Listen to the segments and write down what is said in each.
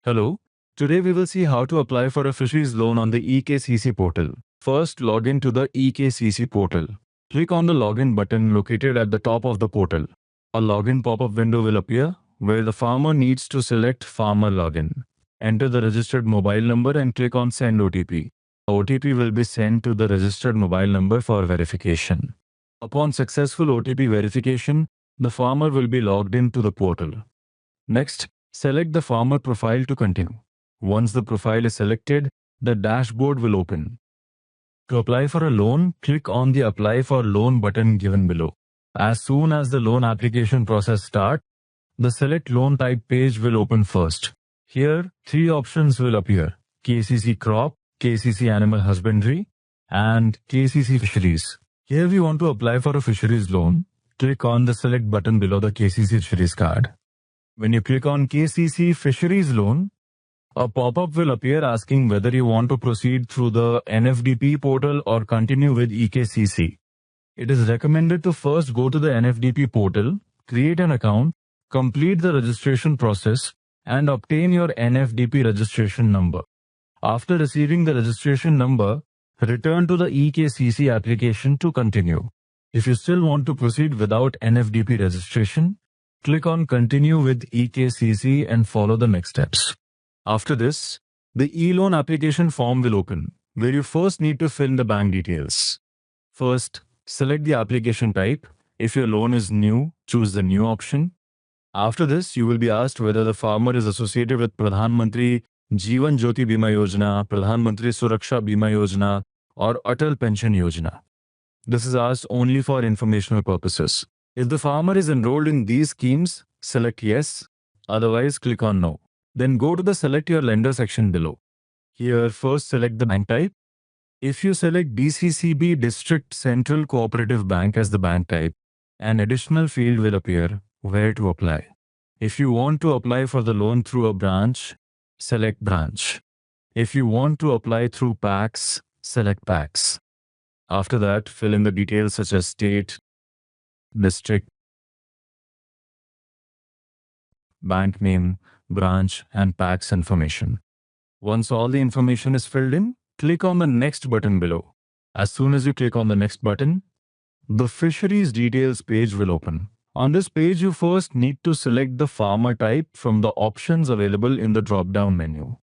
Hello. Today we will see how to apply for a fisheries loan on the EKCC portal. First, log in to the EKCC portal. Click on the login button located at the top of the portal. A login pop-up window will appear where the farmer needs to select Farmer Login. Enter the registered mobile number and click on Send OTP. OTP will be sent to the registered mobile number for verification. Upon successful OTP verification, the farmer will be logged into the portal. Next, select the farmer profile to continue. Once the profile is selected, the dashboard will open. To apply for a loan, click on the Apply for Loan button given below. As soon as the loan application process starts, the Select Loan Type page will open first. Here, three options will appear: KCC Crop, KCC Animal Husbandry, and KCC Fisheries. Here we want to apply for a fisheries loan. Click on the Select button below the KCC Fisheries card. When you click on KCC Fisheries Loan, a pop-up will appear asking whether you want to proceed through the NFDP portal or continue with EKCC. It is recommended to first go to the NFDP portal, create an account, complete the registration process, and obtain your NFDP registration number. After receiving the registration number, return to the EKCC application to continue. If you still want to proceed without NFDP registration, click on Continue with EKCC and follow the next steps. After this, the e-loan application form will open, where you first need to fill in the bank details. First, select the application type. If your loan is new, choose the new option. After this, you will be asked whether the farmer is associated with Pradhan Mantri Jeevan Jyoti Bima Yojana, Pradhan Mantri Suraksha Bima Yojana, or Atal Pension Yojana. This is asked only for informational purposes. If the farmer is enrolled in these schemes, select Yes, otherwise click on No. Then go to the Select Your Lender section below. Here, first select the bank type. If you select DCCB District Central Cooperative Bank as the bank type, an additional field will appear where to apply. If you want to apply for the loan through a branch, select Branch. If you want to apply through PAX, select PAX. After that, fill in the details such as state, district, bank name, branch, and PAX information. Once all the information is filled in, click on the Next button below. As soon as you click on the Next button, the Fisheries Details page will open. On this page, you first need to select the farmer type from the options available in the drop-down menu.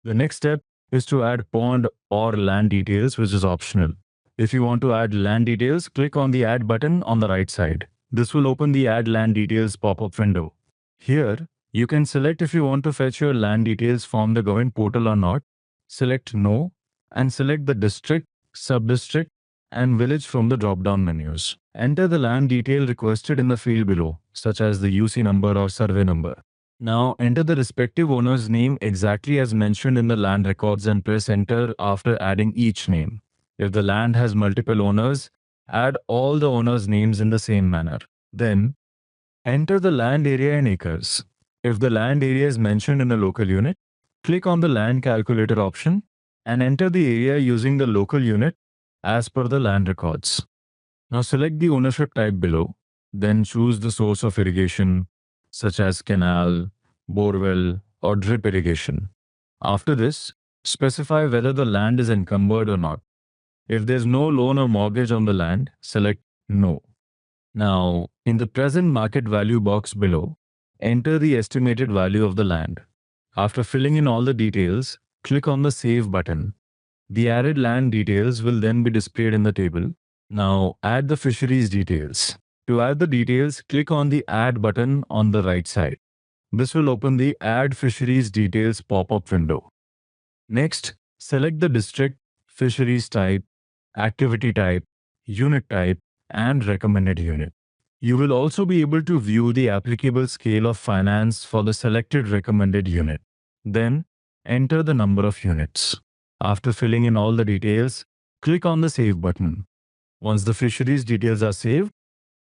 The next step is to add pond or land details, which is optional. If you want to add land details, click on the Add button on the right side. This will open the Add Land Details pop-up window. Here, you can select if you want to fetch your land details from the government portal or not. Select No, and select the district, sub-district, and village from the drop-down menus. Enter the land detail requested in the field below, such as the UC number or survey number. Now, enter the respective owner's name exactly as mentioned in the land records and press Enter after adding each name. If the land has multiple owners, add all the owners' names in the same manner. Then, enter the land area in acres. If the land area is mentioned in a local unit, click on the land calculator option and enter the area using the local unit as per the land records. Now select the ownership type below, then choose the source of irrigation, such as canal, borewell, or drip irrigation. After this, specify whether the land is encumbered or not. If there's no loan or mortgage on the land, select No. Now, in the present market value box below, enter the estimated value of the land. After filling in all the details, click on the Save button. The added land details will then be displayed in the table. Now, add the fisheries details. To add the details, click on the Add button on the right side. This will open the Add Fisheries Details pop-up window. Next, select the district, fisheries type, activity type, unit type, and recommended unit. You will also be able to view the applicable scale of finance for the selected recommended unit. Then, enter the number of units. After filling in all the details, click on the Save button. Once the fisheries details are saved,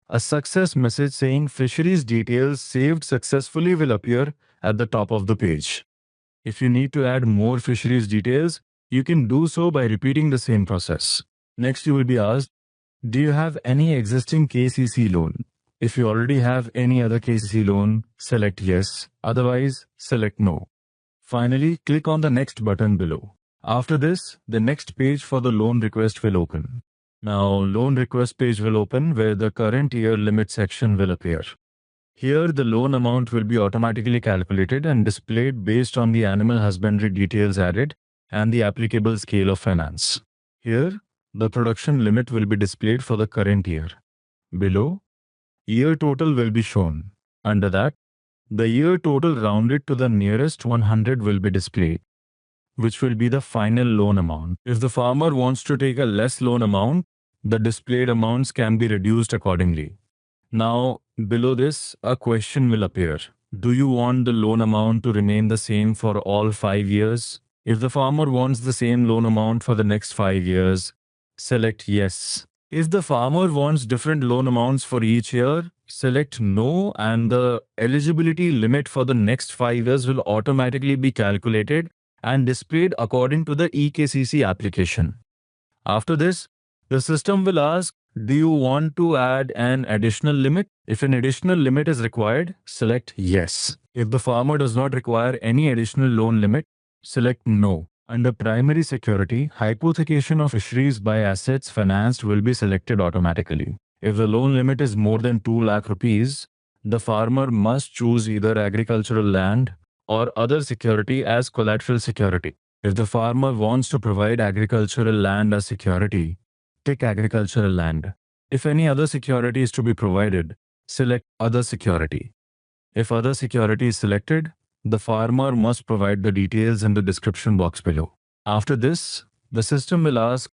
a success message saying Fisheries Details saved successfully will appear at the top of the page. If you need to add more fisheries details, you can do so by repeating the same process. Next, you will be asked, do you have any existing KCC loan? If you already have any other KCC loan, select Yes, otherwise select No. Finally, click on the next button below. After this, the next page for the loan request will open. Now, loan request page will open where the current year limit section will appear. Here, the loan amount will be automatically calculated and displayed based on the animal husbandry details added and the applicable scale of finance. Here, the production limit will be displayed for the current year. Below, year total will be shown. Under that, the year total rounded to the nearest 100 will be displayed, which will be the final loan amount. If the farmer wants to take a less loan amount, the displayed amounts can be reduced accordingly. Now, below this, a question will appear. Do you want the loan amount to remain the same for all 5 years? If the farmer wants the same loan amount for the next 5 years, select yes. If the farmer wants different loan amounts for each year, select no, and the eligibility limit for the next 5 years will automatically be calculated and displayed according to the EKCC application. After this, the system will ask, do you want to add an additional limit? If an additional limit is required, select yes. If the farmer does not require any additional loan limit, select no. Under primary security, hypothecation of fisheries by assets financed will be selected automatically. If the loan limit is more than 2 lakh rupees, the farmer must choose either agricultural land or other security as collateral security. If the farmer wants to provide agricultural land as security, tick agricultural land. If any other security is to be provided, select other security. If other security is selected, the farmer must provide the details in the description box below. After this, the system will ask,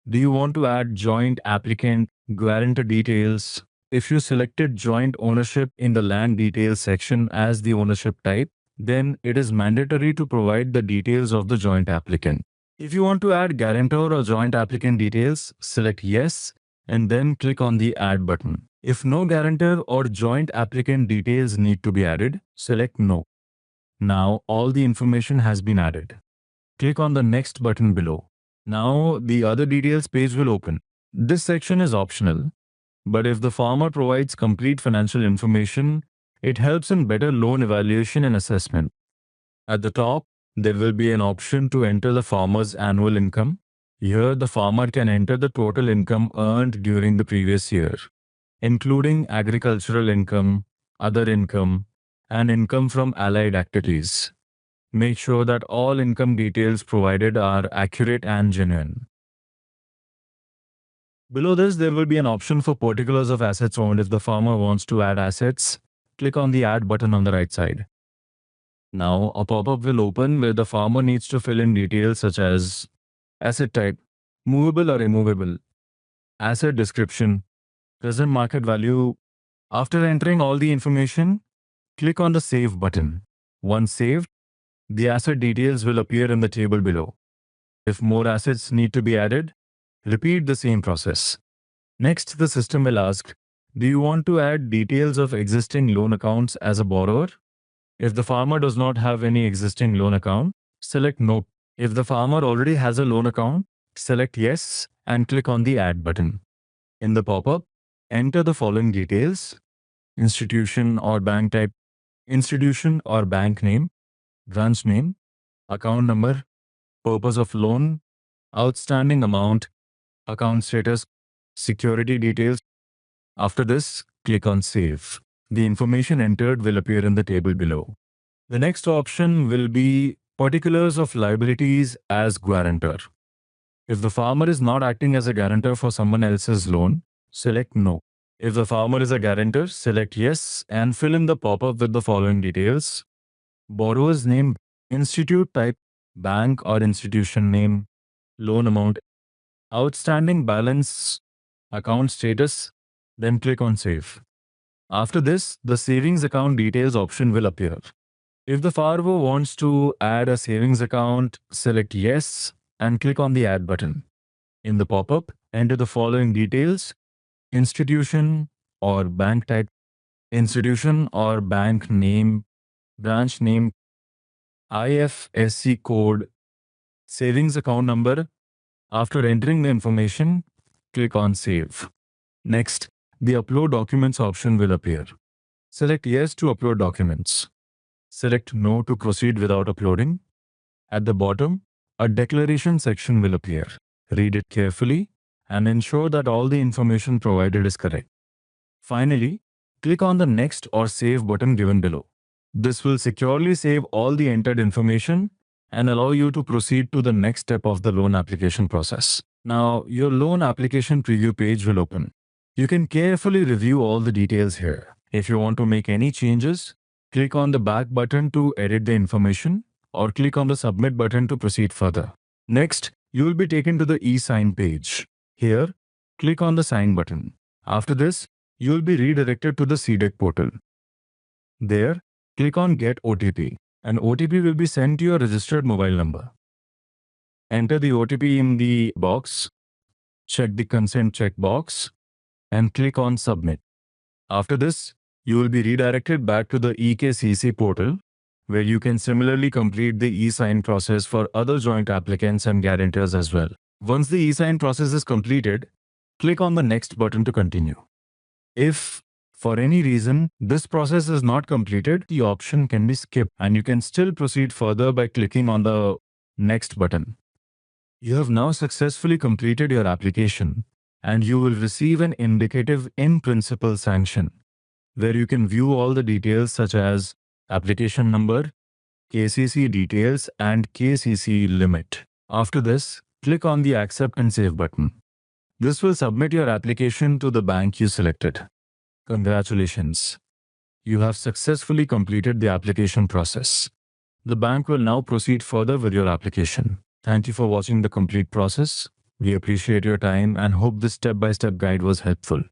do you want to add joint applicant guarantor details? If you selected joint ownership in the land details section as the ownership type, then it is mandatory to provide the details of the joint applicant. If you want to add guarantor or joint applicant details, select yes and then click on the add button. If no guarantor or joint applicant details need to be added, select no. Now all the information has been added. Click on the next button below. Now the other details page will open. This section is optional, but if the farmer provides complete financial information, it helps in better loan evaluation and assessment. At the top, there will be an option to enter the farmer's annual income. Here, the farmer can enter the total income earned during the previous year, including agricultural income, other income, and income from allied activities. Make sure that all income details provided are accurate and genuine. Below this, there will be an option for particulars of assets owned. If the farmer wants to add assets, click on the add button on the right side. Now, a pop-up will open where the farmer needs to fill in details such as asset type, movable or immovable, asset description, present market value. After entering all the information, click on the Save button. Once saved, the asset details will appear in the table below. If more assets need to be added, repeat the same process. Next, the system will ask, do you want to add details of existing loan accounts as a borrower? If the farmer does not have any existing loan account, select no. If the farmer already has a loan account, select yes and click on the add button. In the pop-up, enter the following details: institution or bank type, institution or bank name, branch name, account number, purpose of loan, outstanding amount, account status, security details. After this, click on Save. The information entered will appear in the table below. The next option will be particulars of liabilities as guarantor. If the farmer is not acting as a guarantor for someone else's loan, select no. If the farmer is a guarantor, select yes and fill in the pop-up with the following details: borrower's name, institute type, bank or institution name, loan amount, outstanding balance, account status, then click on Save. After this, the savings account details option will appear. If the farmer wants to add a savings account, select yes and click on the add button. In the pop-up, enter the following details: institution or bank type, institution or bank name, branch name, IFSC code, savings account number. After entering the information, click on Save. Next, the Upload Documents option will appear. Select Yes to upload documents. Select No to proceed without uploading. At the bottom, a declaration section will appear. Read it carefully and ensure that all the information provided is correct. Finally, click on the Next or Save button given below. This will securely save all the entered information and allow you to proceed to the next step of the loan application process. Now, your loan application preview page will open. You can carefully review all the details here. If you want to make any changes, click on the Back button to edit the information or click on the Submit button to proceed further. Next, you will be taken to the e-sign page. Here, click on the Sign button. After this, you will be redirected to the CDEC portal. There, click on Get OTP. An OTP will be sent to your registered mobile number. Enter the OTP in the box, check the consent checkbox, and click on Submit. After this, you will be redirected back to the eKCC portal, where you can similarly complete the e-sign process for other joint applicants and guarantors as well. Once the e-sign process is completed, click on the Next button to continue. If, for any reason, this process is not completed, the option can be skipped and you can still proceed further by clicking on the Next button. You have now successfully completed your application and you will receive an indicative in-principle sanction, where you can view all the details such as application number, KCC details, and KCC limit. After this, click on the Accept and Save button. This will submit your application to the bank you selected. Congratulations! You have successfully completed the application process. The bank will now proceed further with your application. Thank you for watching the complete process. We appreciate your time and hope this step-by-step guide was helpful.